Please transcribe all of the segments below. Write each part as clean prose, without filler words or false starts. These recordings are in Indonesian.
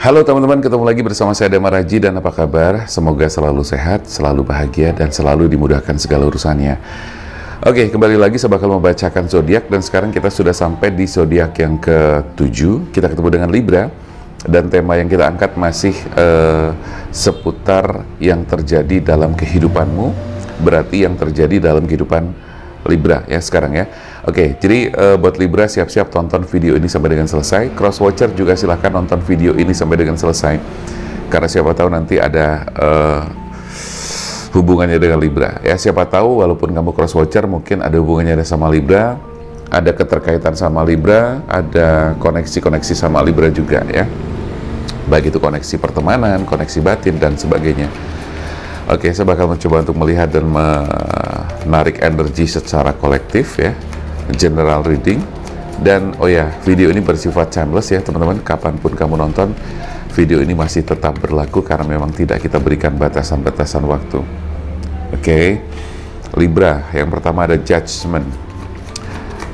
Halo teman-teman, ketemu lagi bersama saya Damar Haji, dan apa kabar? Semoga selalu sehat, selalu bahagia, dan selalu dimudahkan segala urusannya. Oke, kembali lagi saya bakal membacakan zodiak, dan sekarang kita sudah sampai di zodiak yang ke-7. Kita ketemu dengan Libra, dan tema yang kita angkat masih seputar yang terjadi dalam kehidupanmu, berarti yang terjadi dalam kehidupan Libra ya sekarang ya. Oke, jadi buat Libra siap-siap tonton video ini sampai dengan selesai. Cross watcher juga silahkan nonton video ini sampai dengan selesai, karena siapa tahu nanti ada hubungannya dengan Libra ya. Siapa tahu walaupun kamu cross watcher mungkin ada hubungannya sama Libra, ada keterkaitan sama Libra, ada koneksi-koneksi sama Libra juga ya, baik itu koneksi pertemanan, koneksi batin dan sebagainya. Oke, saya bakal mencoba untuk melihat dan menarik energi secara kolektif ya, general reading. Dan oh ya, video ini bersifat timeless ya teman-teman, kapanpun kamu nonton video ini masih tetap berlaku karena memang tidak kita berikan batasan-batasan waktu. Oke, Libra, yang pertama ada Judgment.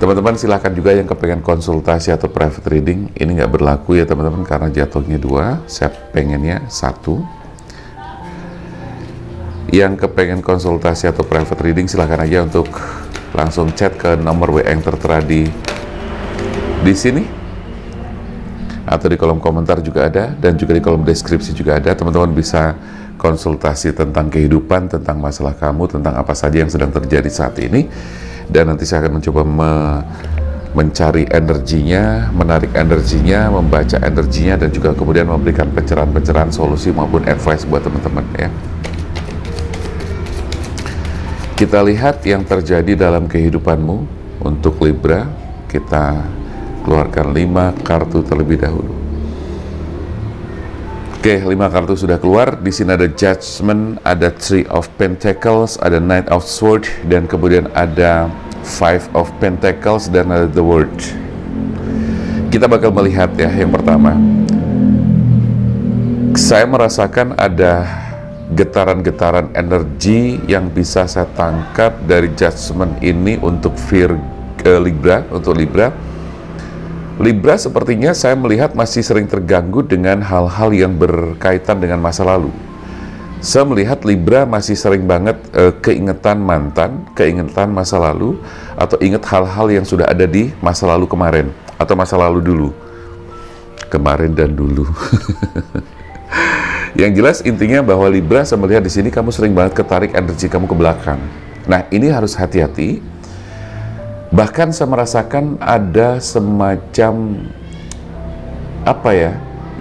Teman-teman silahkan juga yang kepengen konsultasi atau private reading, ini nggak berlaku ya teman-teman karena jatuhnya 2, saya pengennya 1. Yang kepengen konsultasi atau private reading silahkan aja untuk langsung chat ke nomor WA yang tertera di sini, atau di kolom komentar juga ada, dan juga di kolom deskripsi juga ada. Teman-teman bisa konsultasi tentang kehidupan, tentang masalah kamu, tentang apa saja yang sedang terjadi saat ini, dan nanti saya akan mencoba mencari energinya, menarik energinya, membaca energinya, dan juga kemudian memberikan pencerahan-pencerahan solusi maupun advice buat teman-teman ya. Kita lihat yang terjadi dalam kehidupanmu untuk Libra. Kita keluarkan 5 kartu terlebih dahulu. Oke, 5 kartu sudah keluar. Di sini ada Judgment, ada Three of Pentacles, ada Knight of Swords, dan kemudian ada Five of Pentacles, dan ada The World. Kita bakal melihat ya, yang pertama. Saya merasakan ada getaran-getaran energi yang bisa saya tangkap dari Judgment ini untuk Libra, untuk Libra. Libra sepertinya saya melihat masih sering terganggu dengan hal-hal yang berkaitan dengan masa lalu. Saya melihat Libra masih sering banget keingetan mantan, keingetan masa lalu, atau ingat hal-hal yang sudah ada di masa lalu kemarin, atau masa lalu dulu. Kemarin dan dulu. Yang jelas intinya bahwa Libra, saya melihat di sini kamu sering banget ketarik energi kamu ke belakang. Nah, ini harus hati-hati. Bahkan saya merasakan ada semacam apa ya?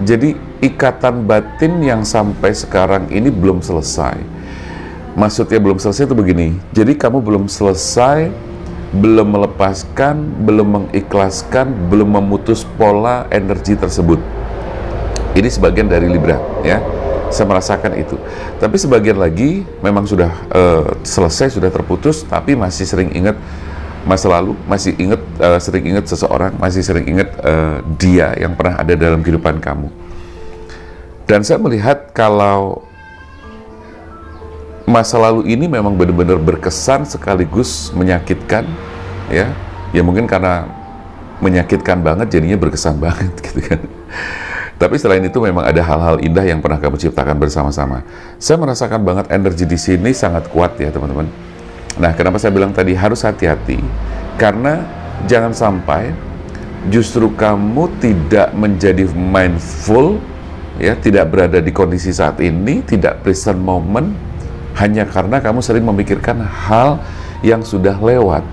Jadi ikatan batin yang sampai sekarang ini belum selesai. Maksudnya belum selesai itu begini. Jadi kamu belum selesai, belum melepaskan, belum mengikhlaskan, belum memutus pola energi tersebut. Ini sebagian dari Libra ya. Saya merasakan itu. Tapi sebagian lagi memang sudah selesai, sudah terputus, tapi masih sering ingat masa lalu, masih ingat sering ingat seseorang, masih sering ingat dia yang pernah ada dalam kehidupan kamu. Dan saya melihat kalau masa lalu ini memang benar-benar berkesan sekaligus menyakitkan ya. Ya mungkin karena menyakitkan banget jadinya berkesan banget gitu kan. Tapi selain itu memang ada hal-hal indah yang pernah kamu ciptakan bersama-sama. Saya merasakan banget energi di sini sangat kuat ya teman-teman. Nah, kenapa saya bilang tadi harus hati-hati? Karena jangan sampai justru kamu tidak menjadi mindful, ya, tidak berada di kondisi saat ini, tidak present moment, hanya karena kamu sering memikirkan hal yang sudah lewat,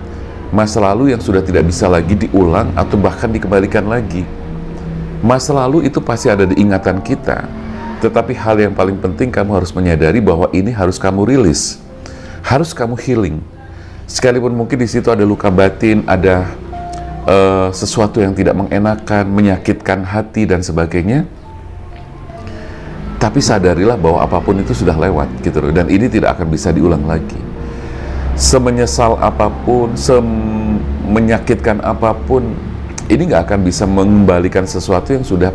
masa lalu yang sudah tidak bisa lagi diulang atau bahkan dikembalikan lagi. Masa lalu itu pasti ada di ingatan kita, tetapi hal yang paling penting kamu harus menyadari bahwa ini harus kamu rilis, harus kamu healing. Sekalipun mungkin di situ ada luka batin, ada sesuatu yang tidak mengenakan, menyakitkan hati dan sebagainya, tapi sadarilah bahwa apapun itu sudah lewat gitu loh, dan ini tidak akan bisa diulang lagi. Semenyesal apapun, semenyakitkan apapun, ini nggak akan bisa mengembalikan sesuatu yang sudah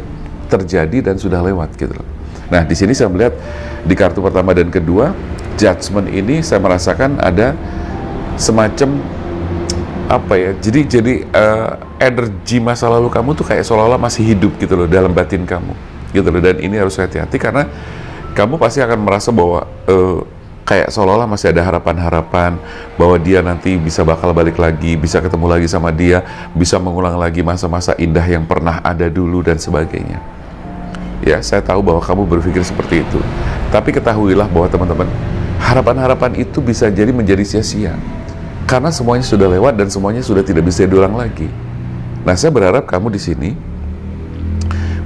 terjadi dan sudah lewat gitu loh. Nah, di sini saya melihat di kartu pertama dan kedua, Judgment ini saya merasakan ada semacam apa ya, jadi energi masa lalu kamu tuh kayak seolah-olah masih hidup gitu loh dalam batin kamu. gitu loh. Dan ini harus hati-hati karena kamu pasti akan merasa bahwa kayak seolah-olah masih ada harapan-harapan bahwa dia nanti bisa bakal balik lagi, bisa ketemu lagi sama dia, bisa mengulang lagi masa-masa indah yang pernah ada dulu dan sebagainya. Ya, saya tahu bahwa kamu berpikir seperti itu. Tapi ketahuilah bahwa teman-teman, harapan-harapan itu bisa jadi menjadi sia-sia. Karena semuanya sudah lewat dan semuanya sudah tidak bisa diulang lagi. Nah, saya berharap kamu di sini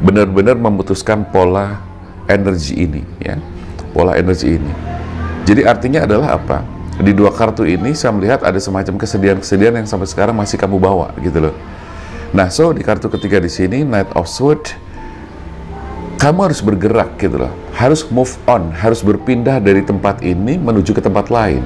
benar-benar memutuskan pola energi ini, ya. Pola energi ini. Jadi artinya adalah apa? Di dua kartu ini saya melihat ada semacam kesedihan-kesedihan yang sampai sekarang masih kamu bawa, gitu loh. Nah, so di kartu ketiga di sini, Knight of Swords, kamu harus bergerak, gitu loh. Harus move on, harus berpindah dari tempat ini menuju ke tempat lain.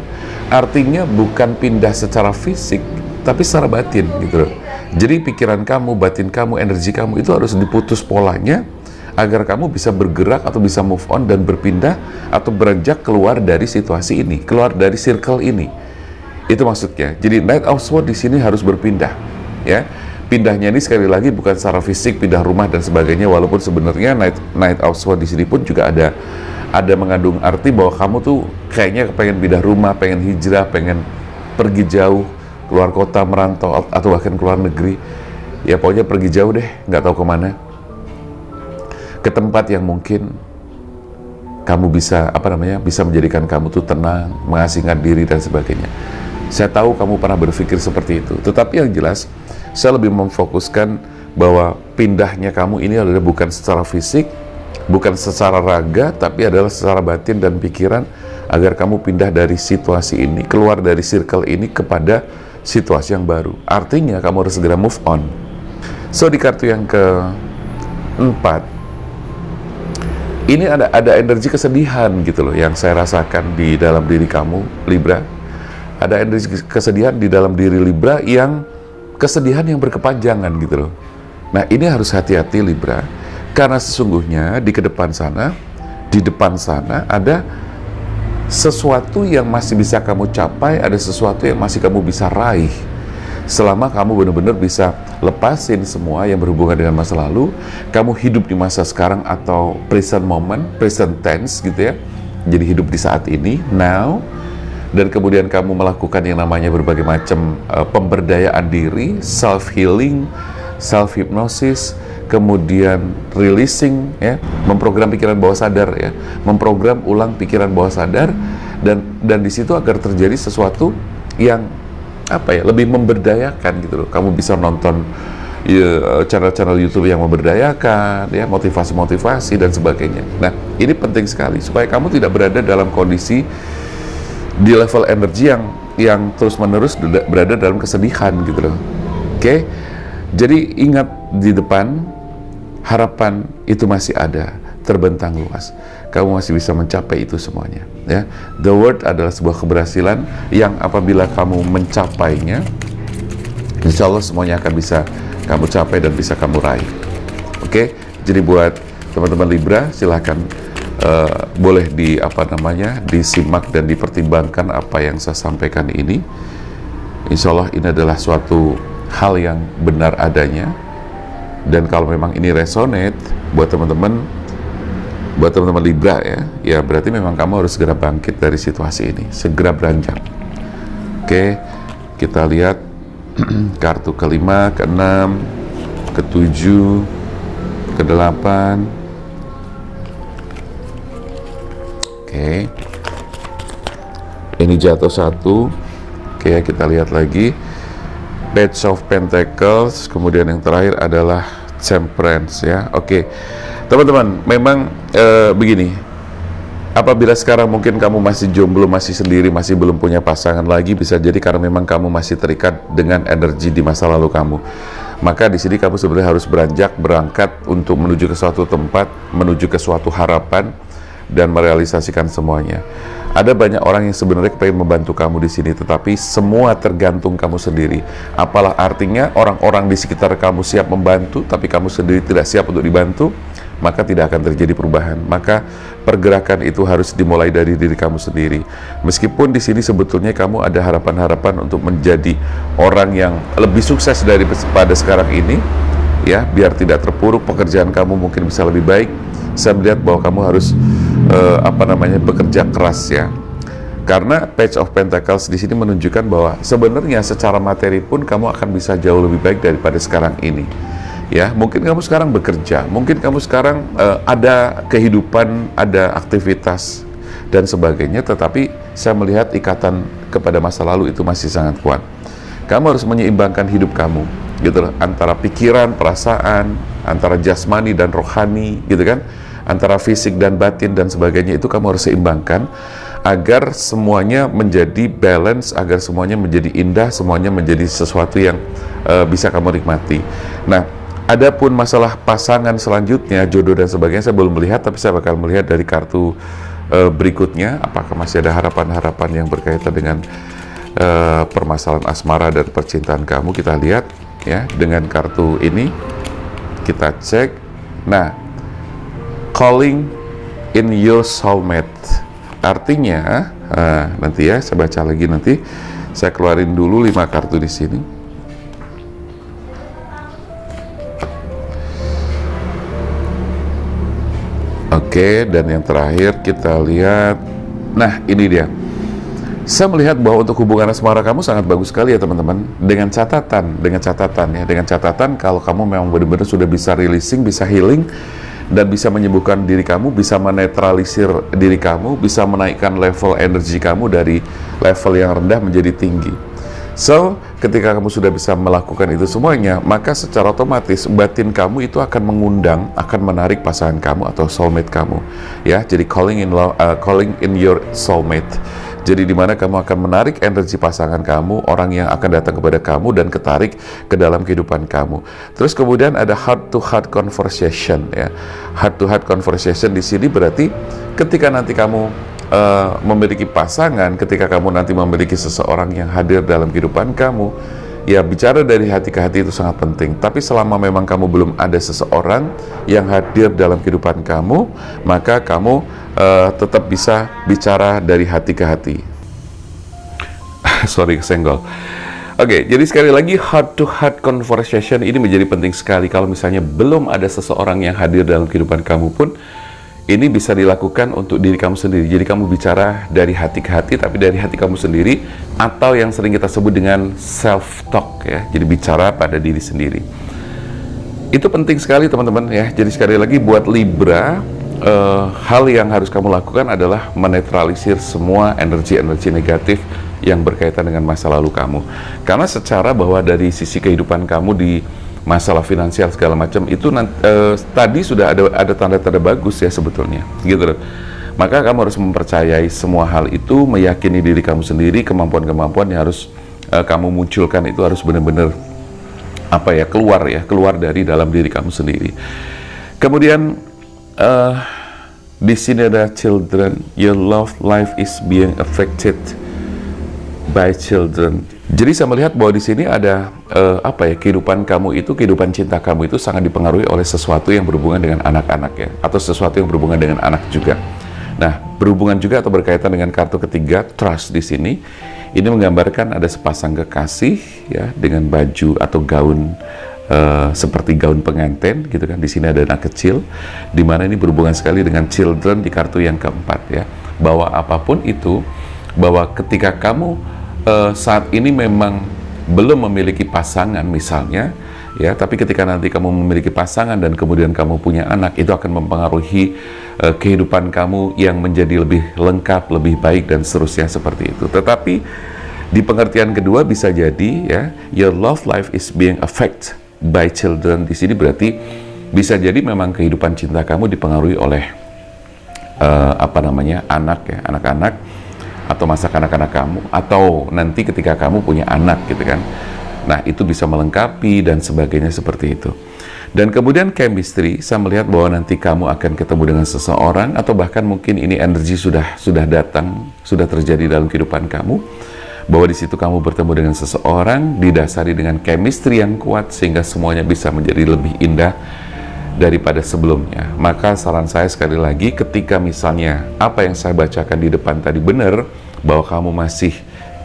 Artinya bukan pindah secara fisik, tapi secara batin, gitu loh. Jadi pikiran kamu, batin kamu, energi kamu itu harus diputus polanya, agar kamu bisa bergerak atau bisa move on dan berpindah atau beranjak keluar dari situasi ini, keluar dari circle ini. Itu maksudnya. Jadi Knight of Swords di sini harus berpindah, ya. Pindahnya ini sekali lagi bukan secara fisik, pindah rumah dan sebagainya, walaupun sebenarnya Knight of Swords di sini pun juga ada mengandung arti bahwa kamu tuh kayaknya pengen pindah rumah, pengen hijrah, pengen pergi jauh, keluar kota, merantau, atau bahkan keluar negeri. Ya pokoknya pergi jauh deh, nggak tahu kemana. Ke tempat yang mungkin kamu bisa, bisa menjadikan kamu tuh tenang, mengasingkan diri dan sebagainya. Saya tahu kamu pernah berpikir seperti itu, tetapi yang jelas, saya lebih memfokuskan bahwa pindahnya kamu ini adalah bukan secara fisik, bukan secara raga, tapi adalah secara batin dan pikiran, agar kamu pindah dari situasi ini, keluar dari circle ini kepada situasi yang baru. Artinya kamu harus segera move on. So di kartu yang keempat, ini ada energi kesedihan gitu loh yang saya rasakan di dalam diri kamu, Libra. Ada energi kesedihan di dalam diri Libra yang kesedihan yang berkepanjangan gitu loh. Nah, ini harus hati-hati Libra, karena sesungguhnya di depan sana ada sesuatu yang masih bisa kamu capai, ada sesuatu yang masih kamu bisa raih. Selama kamu benar-benar bisa lepasin semua yang berhubungan dengan masa lalu, kamu hidup di masa sekarang atau present moment, present tense gitu ya. Jadi hidup di saat ini, now, dan kemudian kamu melakukan yang namanya berbagai macam pemberdayaan diri, self-healing, self-hypnosis, kemudian releasing, ya, memprogram pikiran bawah sadar, ya, memprogram ulang pikiran bawah sadar, dan di situ agar terjadi sesuatu yang lebih memberdayakan gitu loh. Kamu bisa nonton channel-channel YouTube yang memberdayakan, ya, motivasi-motivasi dan sebagainya. Nah, ini penting sekali supaya kamu tidak berada dalam kondisi di level energi yang terus-menerus berada dalam kesedihan gitu loh. Oke? Jadi ingat, di depan harapan itu masih ada, terbentang luas. Kamu masih bisa mencapai itu semuanya, ya. The Word adalah sebuah keberhasilan yang apabila kamu mencapainya, insya Allah semuanya akan bisa kamu capai dan bisa kamu raih. Oke? Jadi buat teman-teman Libra, silahkan boleh disimak dan dipertimbangkan apa yang saya sampaikan ini. Insya Allah ini adalah suatu hal yang benar adanya, dan kalau memang ini resonate buat teman-teman Libra, ya berarti memang kamu harus segera bangkit dari situasi ini, segera beranjak. Oke, kita lihat kartu kelima, keenam, ketujuh, kedelapan. Oke, ini jatuh satu. Oke, kita lihat lagi, Page of Pentacles, kemudian yang terakhir adalah Temperance, ya. Oke, teman-teman, memang begini, apabila sekarang mungkin kamu masih jomblo, masih sendiri, masih belum punya pasangan lagi, bisa jadi karena memang kamu masih terikat dengan energi di masa lalu kamu. Maka di sini kamu sebenarnya harus berangkat untuk menuju ke suatu tempat, menuju ke suatu harapan, dan merealisasikan semuanya. Ada banyak orang yang sebenarnya pengen membantu kamu di sini, tetapi semua tergantung kamu sendiri. Apalah artinya orang-orang di sekitar kamu siap membantu, tapi kamu sendiri tidak siap untuk dibantu, maka tidak akan terjadi perubahan. Maka pergerakan itu harus dimulai dari diri kamu sendiri. Meskipun di sini sebetulnya kamu ada harapan-harapan untuk menjadi orang yang lebih sukses daripada sekarang ini, ya, biar tidak terpuruk, pekerjaan kamu mungkin bisa lebih baik. Saya melihat bahwa kamu harus bekerja keras ya. Karena Page of Pentacles di sini menunjukkan bahwa sebenarnya secara materi pun kamu akan bisa jauh lebih baik daripada sekarang ini. Ya, mungkin kamu sekarang bekerja, mungkin kamu sekarang ada kehidupan, ada aktivitas dan sebagainya, tetapi saya melihat ikatan kepada masa lalu itu masih sangat kuat. Kamu harus menyeimbangkan hidup kamu, gitu loh, antara pikiran, perasaan, antara jasmani dan rohani, gitu kan, antara fisik dan batin dan sebagainya, itu kamu harus seimbangkan agar semuanya menjadi balance, agar semuanya menjadi indah, semuanya menjadi sesuatu yang bisa kamu nikmati. Nah, adapun masalah pasangan selanjutnya, jodoh dan sebagainya, saya belum melihat, tapi saya bakal melihat dari kartu berikutnya, apakah masih ada harapan-harapan yang berkaitan dengan permasalahan asmara dan percintaan kamu. Kita lihat ya, dengan kartu ini kita cek. Nah, calling in your soulmate, artinya nanti ya, saya baca lagi nanti. Saya keluarin dulu 5 kartu di sini. Oke, dan yang terakhir kita lihat. Nah, ini dia. Saya melihat bahwa untuk hubungan asmara kamu sangat bagus sekali ya teman-teman. Dengan catatan kalau kamu memang benar-benar sudah bisa releasing, bisa healing, dan bisa menyembuhkan diri kamu, bisa menetralisir diri kamu, bisa menaikkan level energi kamu dari level yang rendah menjadi tinggi. So, ketika kamu sudah bisa melakukan itu semuanya, maka secara otomatis batin kamu itu akan mengundang, akan menarik pasangan kamu atau soulmate kamu. Ya, jadi calling in your soulmate. Jadi di mana kamu akan menarik energi pasangan kamu, orang yang akan datang kepada kamu dan ketarik ke dalam kehidupan kamu. Terus kemudian ada heart to heart conversation ya. Heart to heart conversation di sini berarti ketika nanti kamu memiliki pasangan, ketika kamu nanti memiliki seseorang yang hadir dalam kehidupan kamu, ya bicara dari hati ke hati itu sangat penting. Tapi selama memang kamu belum ada seseorang yang hadir dalam kehidupan kamu, maka kamu tetap bisa bicara dari hati ke hati. Sorry, kesenggol. Oke, jadi sekali lagi heart to heart conversation ini menjadi penting sekali. Kalau misalnya belum ada seseorang yang hadir dalam kehidupan kamu pun, ini bisa dilakukan untuk diri kamu sendiri. Jadi kamu bicara dari hati ke hati, tapi dari hati kamu sendiri, atau yang sering kita sebut dengan self-talk ya. Jadi bicara pada diri sendiri. Itu penting sekali teman-teman ya. Jadi sekali lagi buat Libra, hal yang harus kamu lakukan adalah menetralisir semua energi-energi negatif yang berkaitan dengan masa lalu kamu. Karena secara bahwa dari sisi kehidupan kamu di masalah finansial segala macam itu tadi sudah ada tanda-tanda bagus ya sebetulnya, gitu loh. Maka kamu harus mempercayai semua hal itu, meyakini diri kamu sendiri, kemampuan-kemampuan yang harus kamu munculkan itu harus benar-benar keluar dari dalam diri kamu sendiri. Kemudian di sini ada children, your love life is being affected by children. Jadi saya melihat bahwa di sini ada kehidupan kamu itu, kehidupan cinta kamu itu sangat dipengaruhi oleh sesuatu yang berhubungan dengan anak-anak ya, atau sesuatu yang berhubungan dengan anak juga. Nah, berhubungan juga atau berkaitan dengan kartu ketiga, trust di sini. Ini menggambarkan ada sepasang kekasih ya dengan baju atau gaun seperti gaun pengantin gitu kan. Di sini ada anak kecil, di mana ini berhubungan sekali dengan children di kartu yang keempat ya. Bahwa apapun itu, bahwa ketika kamu saat ini memang belum memiliki pasangan misalnya ya, tapi ketika nanti kamu memiliki pasangan dan kemudian kamu punya anak, itu akan mempengaruhi kehidupan kamu yang menjadi lebih lengkap, lebih baik dan seterusnya seperti itu. Tetapi di pengertian kedua bisa jadi ya, your love life is being affected by children. Di sini berarti bisa jadi memang kehidupan cinta kamu dipengaruhi oleh anak ya, anak-anak atau masa kanak-kanak kamu, atau nanti ketika kamu punya anak gitu kan. Nah, itu bisa melengkapi dan sebagainya seperti itu. Dan kemudian chemistry, saya melihat bahwa nanti kamu akan ketemu dengan seseorang, atau bahkan mungkin ini energi sudah datang, sudah terjadi dalam kehidupan kamu, bahwa di situ kamu bertemu dengan seseorang didasari dengan chemistry yang kuat sehingga semuanya bisa menjadi lebih indah daripada sebelumnya. Maka saran saya sekali lagi, ketika misalnya apa yang saya bacakan di depan tadi benar, bahwa kamu masih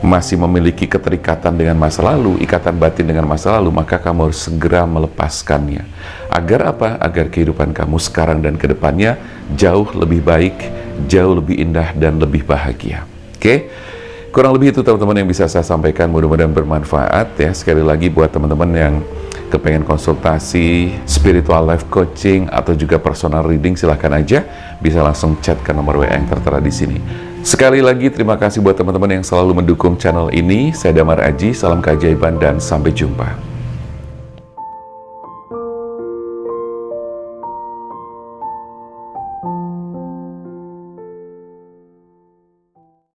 masih memiliki keterikatan dengan masa lalu, ikatan batin dengan masa lalu, maka kamu harus segera melepaskannya. Agar apa? Agar kehidupan kamu sekarang dan ke depannya jauh lebih baik, jauh lebih indah, dan lebih bahagia. Oke? Kurang lebih itu teman-teman yang bisa saya sampaikan, mudah-mudahan bermanfaat ya. Sekali lagi buat teman-teman yang kepengen konsultasi, spiritual life coaching, atau juga personal reading, silahkan aja bisa langsung chat ke nomor WA yang tertera di sini. Sekali lagi terima kasih buat teman-teman yang selalu mendukung channel ini. Saya Damar Aji, salam keajaiban dan sampai jumpa.